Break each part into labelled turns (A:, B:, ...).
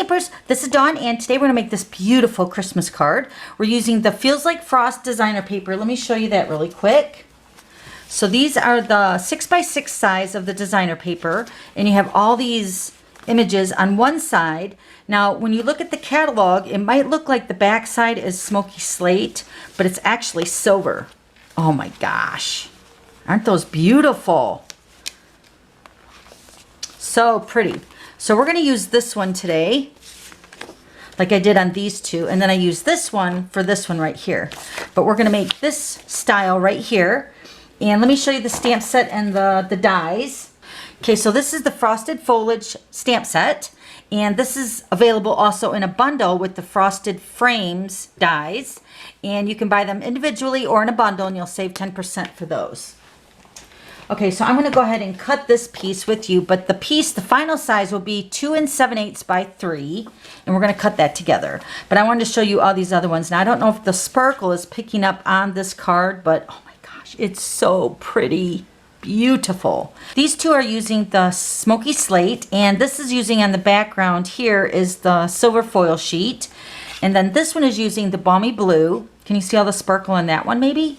A: Stampers, this is Dawn, and today we're going to make this beautiful Christmas card. We're using the Feels Like Frost designer paper. Let me show you that really quick. So these are the 6x6 size of the designer paper, and you have all these images on one side. Now, when you look at the catalog, it might look like the back side is smoky slate, but it's actually silver. Oh my gosh. Aren't those beautiful? So pretty. So we're going to use this one today, like I did on these two, and then I use this one for this one right here. But we're going to make this style right here. And let me show you the stamp set and the dies. Okay, so this is the Frosted Foliage stamp set, and this is available also in a bundle with the Frosted Frames dies, and you can buy them individually or in a bundle, and you'll save 10% for those. Okay, so I'm going to go ahead and cut this piece with you, but the piece, the final size will be 2 7/8 by 3, and we're going to cut that together. But I wanted to show you all these other ones. Now, I don't know if the sparkle is picking up on this card, but oh my gosh, it's so pretty. Beautiful. These two are using the smoky slate, and this is using on the background here is the silver foil sheet. And then this one is using the balmy blue. Can you see all the sparkle in that one maybe?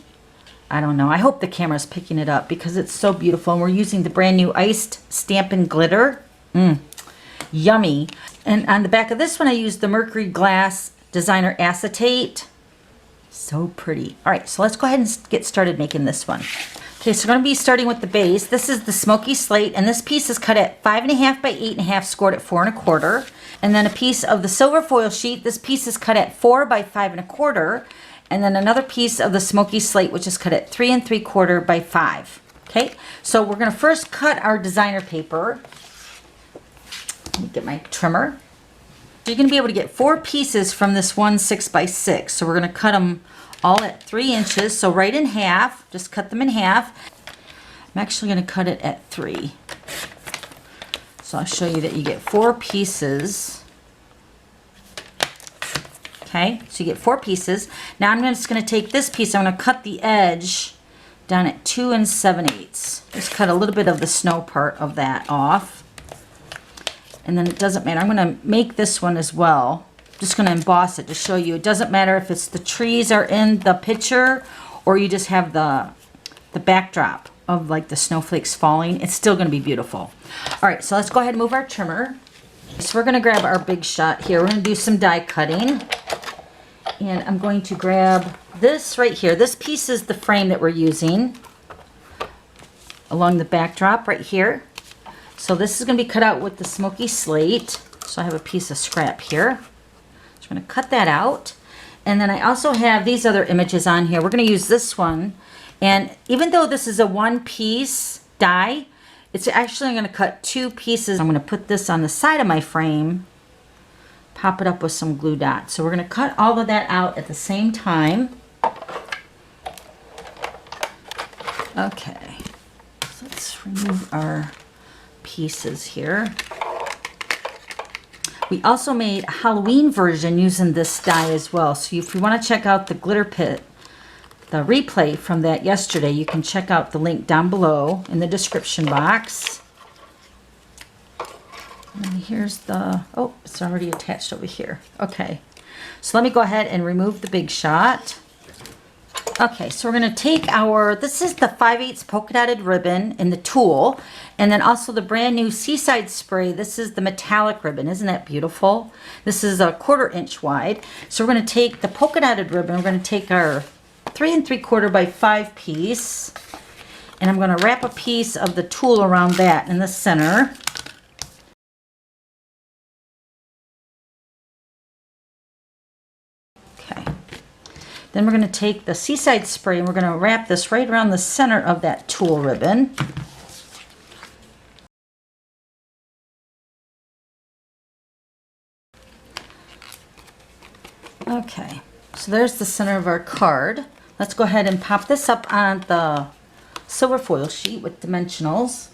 A: I don't know. I hope the camera's picking it up because it's so beautiful. And we're using the brand new iced Stampin' Glitter. Yummy. And on the back of this one, I used the Mercury Glass Designer Acetate. So pretty. All right, so let's go ahead and get started making this one. Okay, so we're going to be starting with the base. This is the smoky slate, and this piece is cut at 5.5 by 8.5, scored at 4 1/4. And then a piece of the silver foil sheet. This piece is cut at 4 by 5 1/4. And then another piece of the smoky slate, which is cut at 3 3/4 by 5. Okay, so we're going to first cut our designer paper. Let me get my trimmer. You're going to be able to get 4 pieces from this one 6x6. So we're going to cut them all at 3 inches. So right in half, just cut them in half. I'm actually going to cut it at 3. So I'll show you that you get 4 pieces. Okay, so you get 4 pieces. Now I'm just going to take this piece, I'm going to cut the edge down at 2 7/8. Just cut a little bit of the snow part of that off. And then it doesn't matter. I'm going to make this one as well. Just going to emboss it to show you. It doesn't matter if it's the trees are in the picture or you just have the backdrop of like the snowflakes falling. It's still going to be beautiful. All right, so let's go ahead and move our trimmer. So we're going to grab our big shot here. We're going to do some die cutting. And I'm going to grab this right here. This piece is the frame that we're using along the backdrop right here. So this is going to be cut out with the smoky slate. So I have a piece of scrap here. So I'm going to cut that out. And then I also have these other images on here. We're going to use this one. And even though this is a one-piece die, it's actually going to cut 2 pieces. I'm going to put this on the side of my frame. Pop it up with some glue dots. So we're going to cut all of that out at the same time. Okay, so let's remove our pieces here. We also made a Halloween version using this die as well. So if you want to check out the glitter pit, the replay from that yesterday, you can check out the link down below in the description box. And here's the, oh, it's already attached over here. Okay, so let me go ahead and remove the big shot. Okay, so we're going to take our, this is the 5/8 polka dotted ribbon in the tulle, and then also the brand new Seaside Spray. This is the metallic ribbon. Isn't that beautiful? This is a 1/4 inch wide. So we're going to take the polka dotted ribbon. We're going to take our 3 3/4 by 5 piece, and I'm going to wrap a piece of the tulle around that in the center. Then we're going to take the Seaside Spray and we're going to wrap this right around the center of that tulle ribbon. Okay, so there's the center of our card. Let's go ahead and pop this up on the silver foil sheet with dimensionals.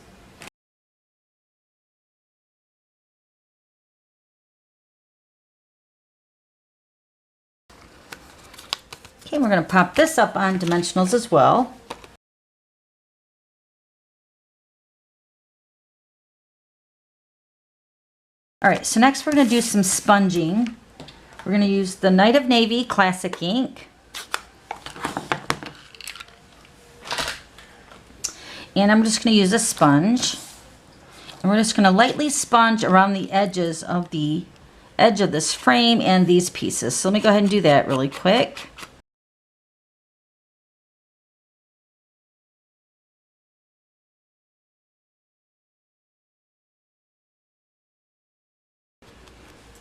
A: Okay, we're going to pop this up on dimensionals as well. All right, so next we're going to do some sponging. We're going to use the Night of Navy Classic ink. And I'm just going to use a sponge. And we're just going to lightly sponge around the edges of the edge of this frame and these pieces. So let me go ahead and do that really quick.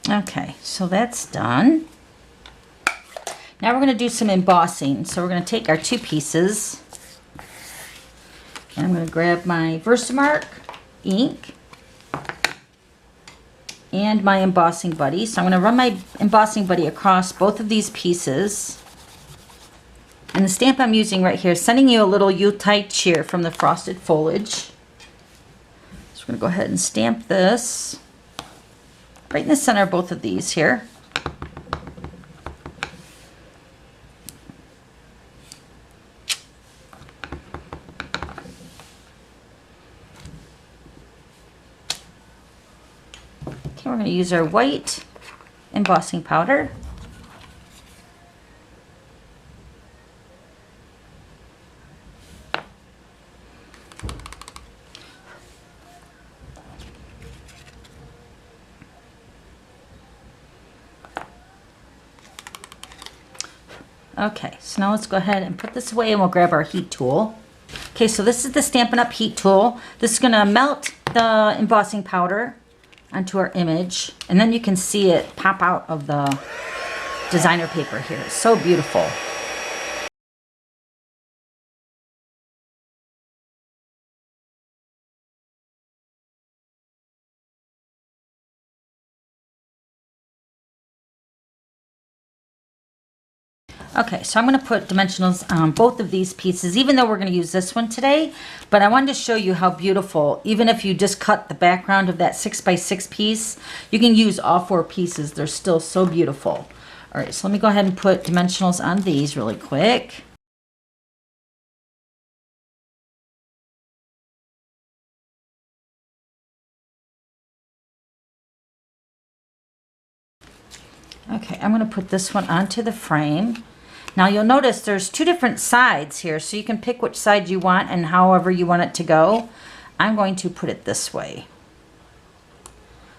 A: Okay, so that's done. Now we're going to do some embossing. So we're going to take our two pieces. And I'm going to grab my Versamark ink and my embossing buddy. So I'm going to run my embossing buddy across both of these pieces. And the stamp I'm using right here is sending you a little Yuletide cheer from the Frosted Foliage. So we're going to go ahead and stamp this right in the center of both of these here. Okay, we're going to use our white embossing powder. Okay, so now let's go ahead and put this away and we'll grab our heat tool. Okay, so this is the Stampin' Up heat tool. This is going to melt the embossing powder onto our image, and then you can see it pop out of the designer paper here. It's so beautiful. Okay, so I'm going to put dimensionals on both of these pieces, even though we're going to use this one today. But I wanted to show you how beautiful, even if you just cut the background of that 6x6 piece, you can use all 4 pieces. They're still so beautiful. All right, so let me go ahead and put dimensionals on these really quick. Okay, I'm going to put this one onto the frame. Now you'll notice there's 2 different sides here, so you can pick which side you want and however you want it to go. I'm going to put it this way.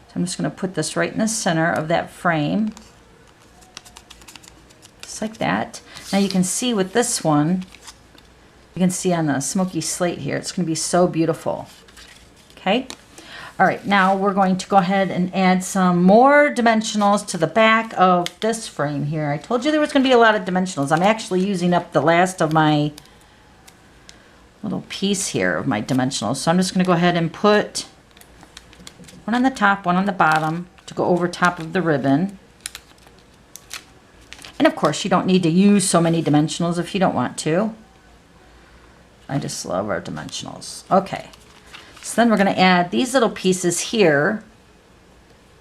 A: So I'm just going to put this right in the center of that frame. Just like that. Now you can see with this one, you can see on the smoky slate here, it's going to be so beautiful. Okay. All right, now we're going to go ahead and add some more dimensionals to the back of this frame here. I told you there was going to be a lot of dimensionals. I'm actually using up the last of my little piece here of my dimensionals. So I'm just going to go ahead and put one on the top, one on the bottom to go over top of the ribbon. And of course, you don't need to use so many dimensionals if you don't want to. I just love our dimensionals. Okay. So then we're going to add these little pieces here.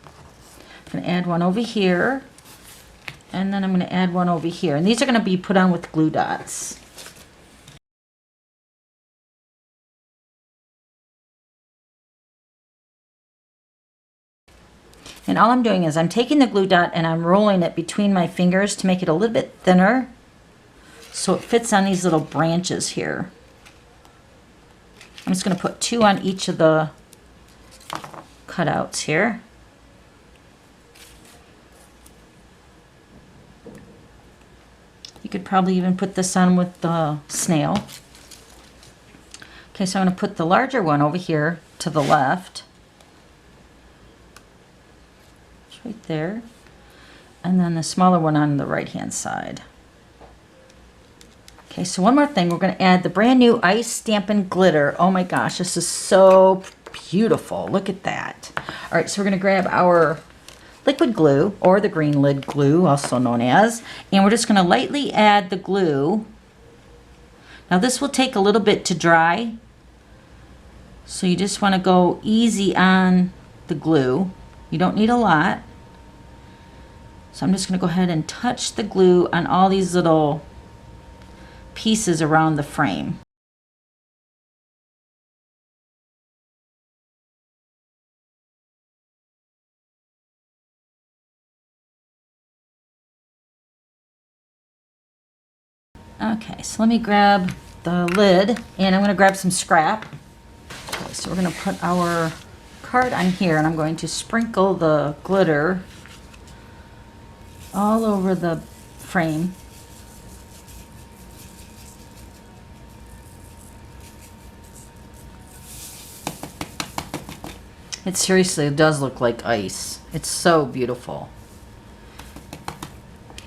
A: I'm going to add one over here. And then I'm going to add one over here. And these are going to be put on with glue dots. And all I'm doing is I'm taking the glue dot and I'm rolling it between my fingers to make it a little bit thinner so it fits on these little branches here. I'm just going to put 2 on each of the cutouts here. You could probably even put this on with the snail. Okay, so I'm going to put the larger one over here to the left. It's right there. And then the smaller one on the right-hand side. Okay, so one more thing, we're going to add the brand new Ice Stampin' Glitter. Oh my gosh, this is so beautiful. Look at that. All right, so we're going to grab our liquid glue, or the green lid glue, also known as, and we're just going to lightly add the glue. Now this will take a little bit to dry, so you just want to go easy on the glue. You don't need a lot. So I'm just going to go ahead and touch the glue on all these little pieces around the frame. Okay, so let me grab the lid, and I'm going to grab some scrap. Okay, so we're going to put our card on here, and I'm going to sprinkle the glitter all over the frame. It seriously does look like ice. It's so beautiful.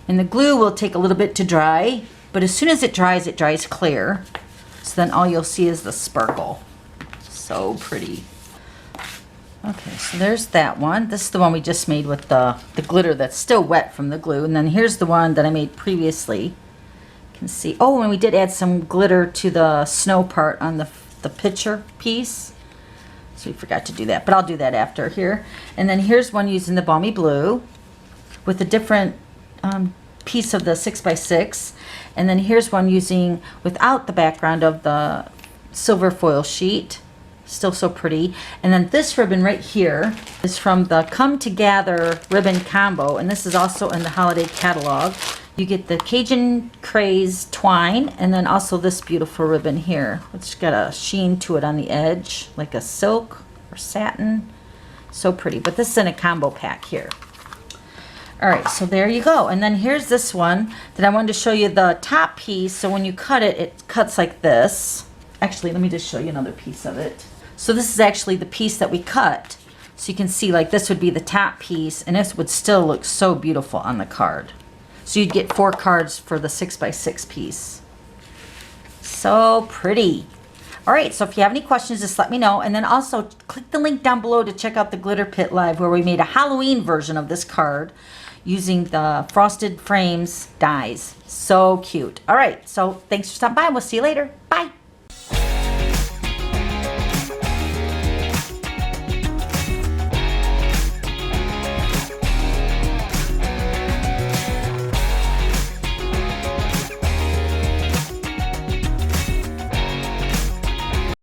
A: And the glue will take a little bit to dry, but as soon as it dries clear. So then all you'll see is the sparkle. So pretty. Okay, so there's that one. This is the one we just made with the glitter that's still wet from the glue. And then here's the one that I made previously. You can see, oh, and we did add some glitter to the snow part on the picture piece. So we forgot to do that, but I'll do that after here. And then here's one using the Balmy Blue with a different piece of the 6x6. And then here's one using without the background of the silver foil sheet. Still so pretty. And then this ribbon right here is from the Come Together ribbon combo, and this is also in the holiday catalog. You get the Cajun Craze twine, and then also this beautiful ribbon here. It's got a sheen to it on the edge, like a silk or satin. So pretty, but this is in a combo pack here. All right, so there you go. And then here's this one that I wanted to show you the top piece. So when you cut it, it cuts like this. Actually, let me just show you another piece of it. So this is actually the piece that we cut. So you can see like this would be the top piece, and this would still look so beautiful on the card. So you'd get 4 cards for the 6x6 piece. So pretty. All right, so if you have any questions, just let me know. And then also click the link down below to check out the Glitter Pit Live, where we made a Halloween version of this card using the Frosted Frames dies. So cute. All right, so thanks for stopping by. We'll see you later. Bye.